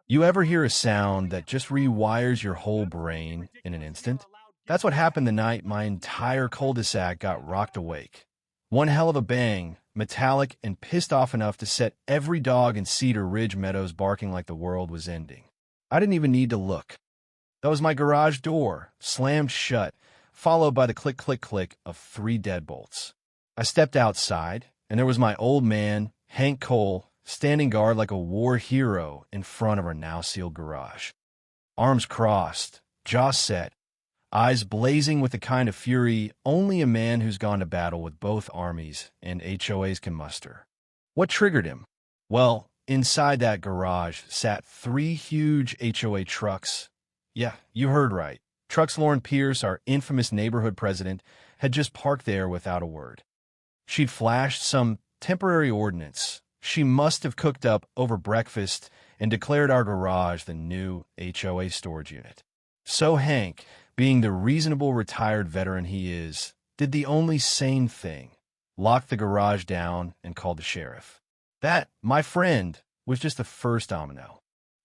You ever hear a sound that just rewires your whole brain in an instant? That's what happened the night my entire cul-de-sac got rocked awake. One hell of a bang, metallic and pissed off enough to set every dog in Cedar Ridge Meadows barking like the world was ending. I didn't even need to look. That was my garage door, slammed shut, followed by the click, click, click of 3 deadbolts. I stepped outside, and there was my old man, Hank Cole, standing guard like a war hero in front of our now-sealed garage. Arms crossed, jaw set, eyes blazing with the kind of fury only a man who's gone to battle with both armies and HOAs can muster. What triggered him? Well, inside that garage sat 3 huge HOA trucks. Yeah, you heard right. Trucks Lauren Pierce, our infamous neighborhood president, had just parked there without a word. She'd flashed some temporary ordinance she must have cooked up over breakfast and declared our garage the new HOA storage unit. So Hank, being the reasonable retired veteran he is, did the only sane thing: locked the garage down and called the sheriff. That, my friend, was just the first domino.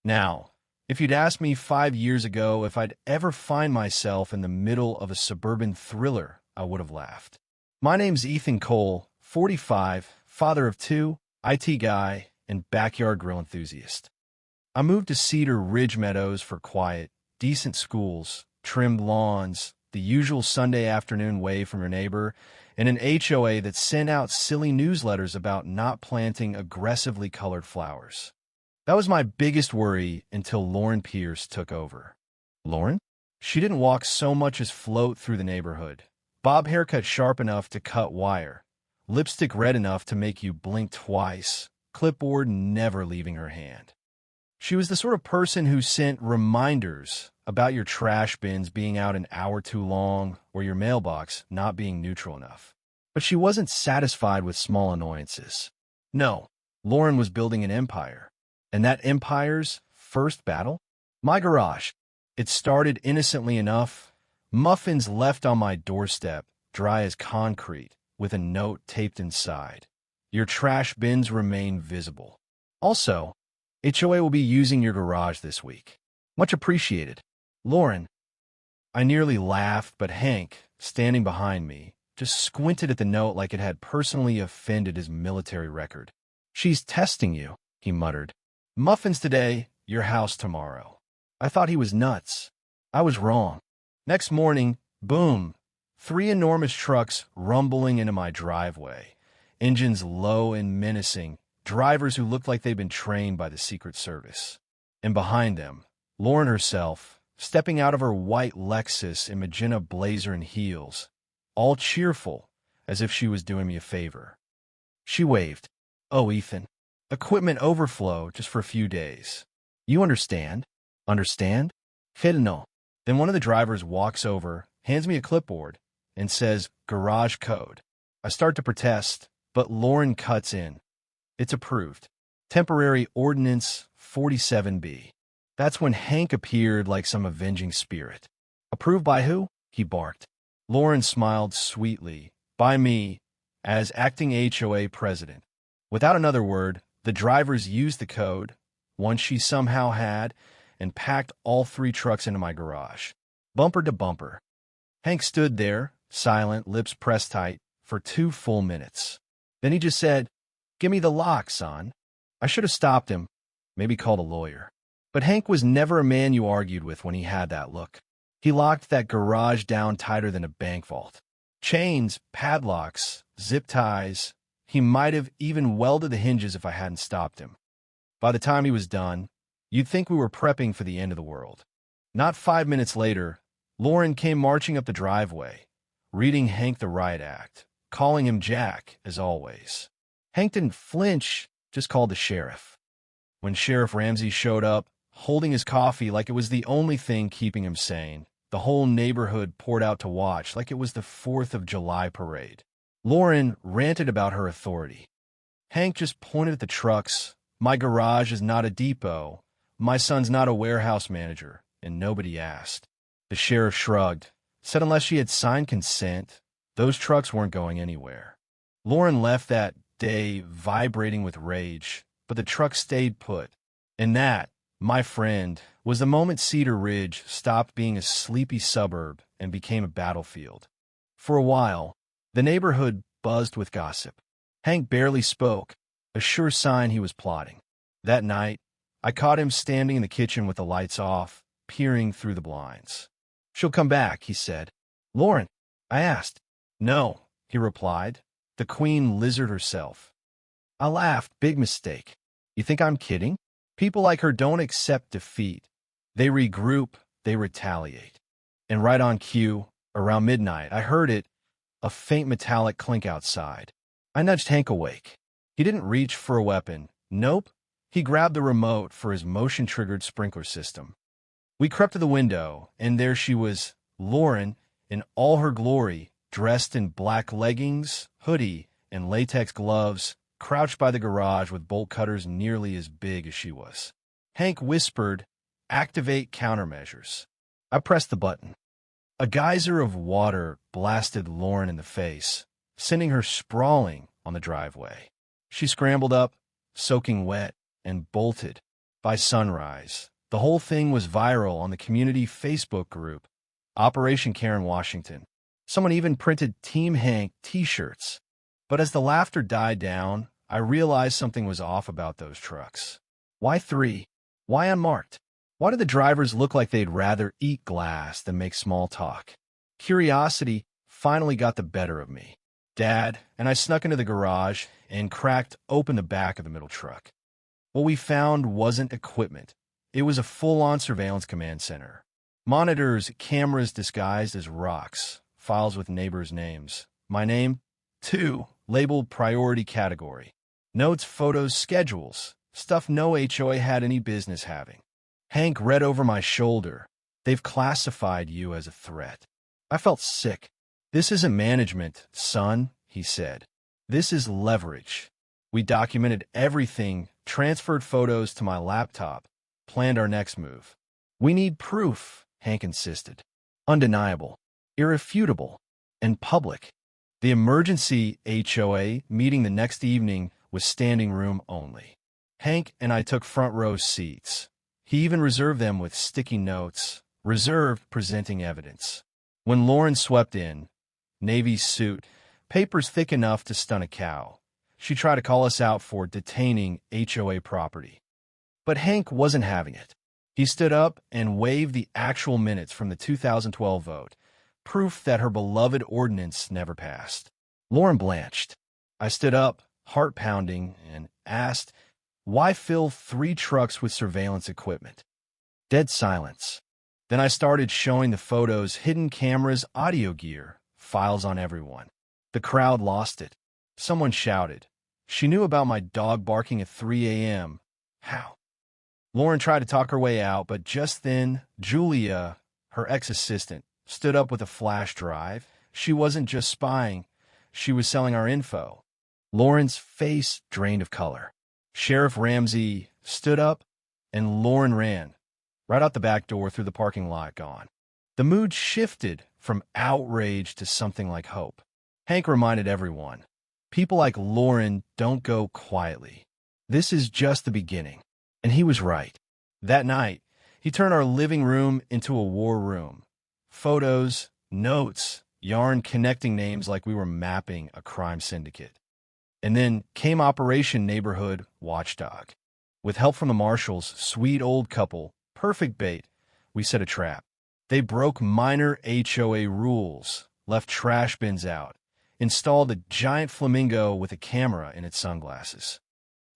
Now, if you'd asked me 5 years ago if I'd ever find myself in the middle of a suburban thriller, I would have laughed. My name's Ethan Cole, 45, father of 2, IT guy, and backyard grill enthusiast. I moved to Cedar Ridge Meadows for quiet, decent schools, trimmed lawns, the usual Sunday afternoon wave from your neighbor, and an HOA that sent out silly newsletters about not planting aggressively colored flowers. That was my biggest worry until Lauren Pierce took over. Lauren? She didn't walk so much as float through the neighborhood. Bob haircut sharp enough to cut wire. Lipstick red enough to make you blink twice. Clipboard never leaving her hand. She was the sort of person who sent reminders about your trash bins being out an hour too long or your mailbox not being neutral enough. But she wasn't satisfied with small annoyances. No, Lauren was building an empire. And that empire's first battle? My garage. It started innocently enough. Muffins left on my doorstep, dry as concrete, with a note taped inside. Your trash bins remain visible. Also, HOA will be using your garage this week. Much appreciated. Lauren. I nearly laughed, but Hank, standing behind me, just squinted at the note like it had personally offended his military record. She's testing you, he muttered. Muffins today, your house tomorrow. I thought he was nuts. I was wrong. Next morning, boom, 3 enormous trucks rumbling into my driveway, engines low and menacing, drivers who looked like they'd been trained by the Secret Service. And behind them, Lauren herself, stepping out of her white Lexus in magenta blazer and heels, all cheerful, as if she was doing me a favor. She waved. Oh, Ethan. Equipment overflow just for a few days. You understand? Understand? No. Then one of the drivers walks over, hands me a clipboard, and says, garage code. I start to protest, but Lauren cuts in. It's approved. Temporary Ordinance 47B. That's when Hank appeared like some avenging spirit. Approved by who? He barked. Lauren smiled sweetly. By me, as acting HOA president. Without another word, the drivers used the code, one she somehow had, and packed all 3 trucks into my garage, bumper to bumper. Hank stood there, silent, lips pressed tight, for 2 full minutes. Then he just said, "Give me the lock, son." I should have stopped him, maybe called a lawyer. But Hank was never a man you argued with when he had that look. He locked that garage down tighter than a bank vault. Chains, padlocks, zip ties. He might have even welded the hinges if I hadn't stopped him. By the time he was done, you'd think we were prepping for the end of the world. Not 5 minutes later, Lauren came marching up the driveway, reading Hank the riot act, calling him Jack, as always. Hank didn't flinch, just called the sheriff. When Sheriff Ramsey showed up, holding his coffee like it was the only thing keeping him sane, the whole neighborhood poured out to watch like it was the 4th of July parade. Lauren ranted about her authority. Hank just pointed at the trucks. My garage is not a depot. My son's not a warehouse manager, and nobody asked. The sheriff shrugged, said unless she had signed consent, those trucks weren't going anywhere. Lauren left that day vibrating with rage, but the truck stayed put. And that, my friend, was the moment Cedar Ridge stopped being a sleepy suburb and became a battlefield. For a while, the neighborhood buzzed with gossip. Hank barely spoke, a sure sign he was plotting. That night, I caught him standing in the kitchen with the lights off, peering through the blinds. "She'll come back," he said. "Lauren?" I asked. "No," he replied. "The queen lizard herself." I laughed. "Big mistake. You think I'm kidding? People like her don't accept defeat. They regroup, they retaliate." And right on cue, around midnight, I heard it, a faint metallic clink outside. I nudged Hank awake. He didn't reach for a weapon. Nope. He grabbed the remote for his motion-triggered sprinkler system. We crept to the window, and there she was, Lauren, in all her glory, dressed in black leggings, hoodie, and latex gloves, crouched by the garage with bolt cutters nearly as big as she was. Hank whispered, "Activate countermeasures." I pressed the button. A geyser of water blasted Lauren in the face, sending her sprawling on the driveway. She scrambled up, soaking wet, and bolted. By sunrise, the whole thing was viral on the community Facebook group, Operation Karen Washington. Someone even printed Team Hank t-shirts. But as the laughter died down, I realized something was off about those trucks. Why 3? Why unmarked? Why did the drivers look like they'd rather eat glass than make small talk? Curiosity finally got the better of me. Dad and I snuck into the garage and cracked open the back of the middle truck. What we found wasn't equipment. It was a full-on surveillance command center. Monitors, cameras disguised as rocks, files with neighbors' names. My name? 2, labeled priority category. Notes, photos, schedules. Stuff no HOA had any business having. Hank read over my shoulder. "They've classified you as a threat." I felt sick. "This isn't management, son," he said. "This is leverage." We documented everything, transferred photos to my laptop, planned our next move. "We need proof," Hank insisted. "Undeniable, irrefutable, and public." The emergency HOA meeting the next evening was standing room only. Hank and I took front row seats. He even reserved them with sticky notes, reserved presenting evidence. When Lauren swept in, navy suit, papers thick enough to stun a cow, she tried to call us out for detaining HOA property. But Hank wasn't having it. He stood up and waved the actual minutes from the 2012 vote, proof that her beloved ordinance never passed. Lauren blanched. I stood up, heart pounding, and asked, "Why fill 3 trucks with surveillance equipment?" Dead silence. Then I started showing the photos, hidden cameras, audio gear, files on everyone. The crowd lost it. Someone shouted, "She knew about my dog barking at 3 a.m. How?" Lauren tried to talk her way out, but just then, Julia, her ex-assistant, stood up with a flash drive. She wasn't just spying. She was selling our info. Lauren's face drained of color. Sheriff Ramsey stood up, and Lauren ran. Right out the back door through the parking lot, gone. The mood shifted from outrage to something like hope. Hank reminded everyone, people like Lauren don't go quietly. This is just the beginning. And he was right. That night, he turned our living room into a war room. Photos, notes, yarn connecting names like we were mapping a crime syndicate. And then came Operation Neighborhood Watchdog. With help from the marshals, sweet old couple, perfect bait, we set a trap. They broke minor HOA rules, left trash bins out, installed a giant flamingo with a camera in its sunglasses.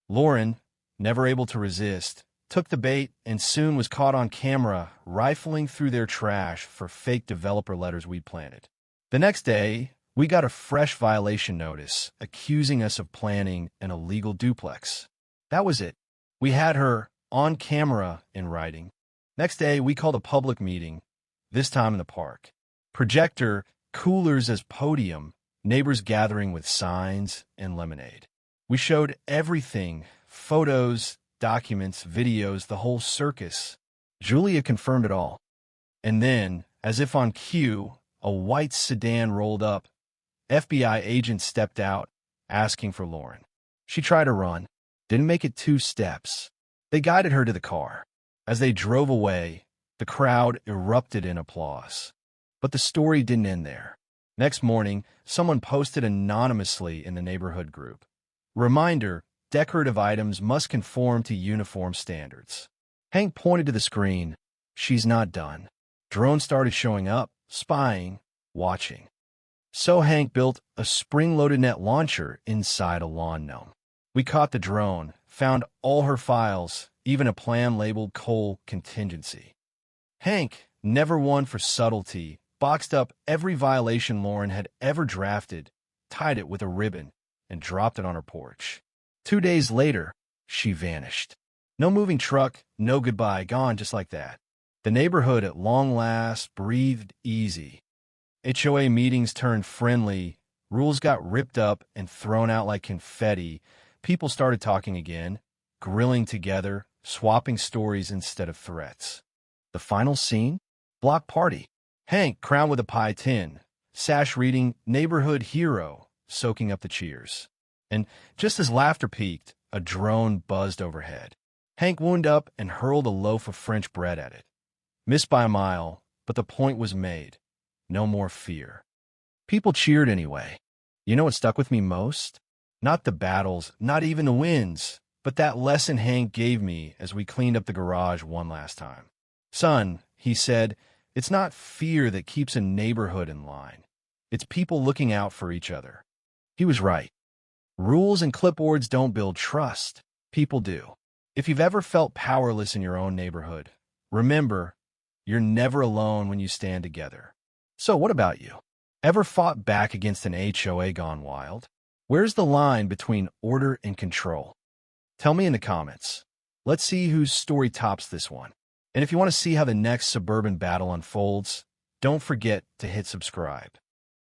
Lauren, never able to resist, took the bait and soon was caught on camera rifling through their trash for fake developer letters we'd planted. The next day, we got a fresh violation notice accusing us of planning an illegal duplex. That was it. We had her on camera in writing. Next day, we called a public meeting, this time in the park. Projector, coolers as podium, neighbors gathering with signs and lemonade. We showed everything, photos, documents, videos, the whole circus. Julia confirmed it all. And then, as if on cue, a white sedan rolled up. FBI agents stepped out, asking for Lauren. She tried to run, didn't make it 2 steps. They guided her to the car. As they drove away, the crowd erupted in applause. But the story didn't end there. Next morning, someone posted anonymously in the neighborhood group. Reminder, decorative items must conform to uniform standards. Hank pointed to the screen. She's not done. Drones started showing up, spying, watching. So Hank built a spring-loaded net launcher inside a lawn gnome. We caught the drone, found all her files, even a plan labeled coal contingency. Hank, never one for subtlety, boxed up every violation Lauren had ever drafted, tied it with a ribbon, and dropped it on her porch. 2 days later, she vanished. No moving truck, no goodbye, gone just like that. The neighborhood at long last breathed easy. HOA meetings turned friendly, rules got ripped up and thrown out like confetti, people started talking again, grilling together, swapping stories instead of threats. The final scene? Block party. Hank, crowned with a pie tin, Sash reading Neighborhood Hero, soaking up the cheers. And just as laughter peaked, a drone buzzed overhead. Hank wound up and hurled a loaf of French bread at it. Missed by a mile, but the point was made. No more fear. People cheered anyway. You know what stuck with me most? Not the battles, not even the wins, but that lesson Hank gave me as we cleaned up the garage one last time. Son, he said, it's not fear that keeps a neighborhood in line. It's people looking out for each other. He was right. Rules and clipboards don't build trust. People do. If you've ever felt powerless in your own neighborhood, remember, you're never alone when you stand together. So what about you? Ever fought back against an HOA gone wild? Where's the line between order and control? Tell me in the comments. Let's see whose story tops this one. And if you want to see how the next suburban battle unfolds, don't forget to hit subscribe.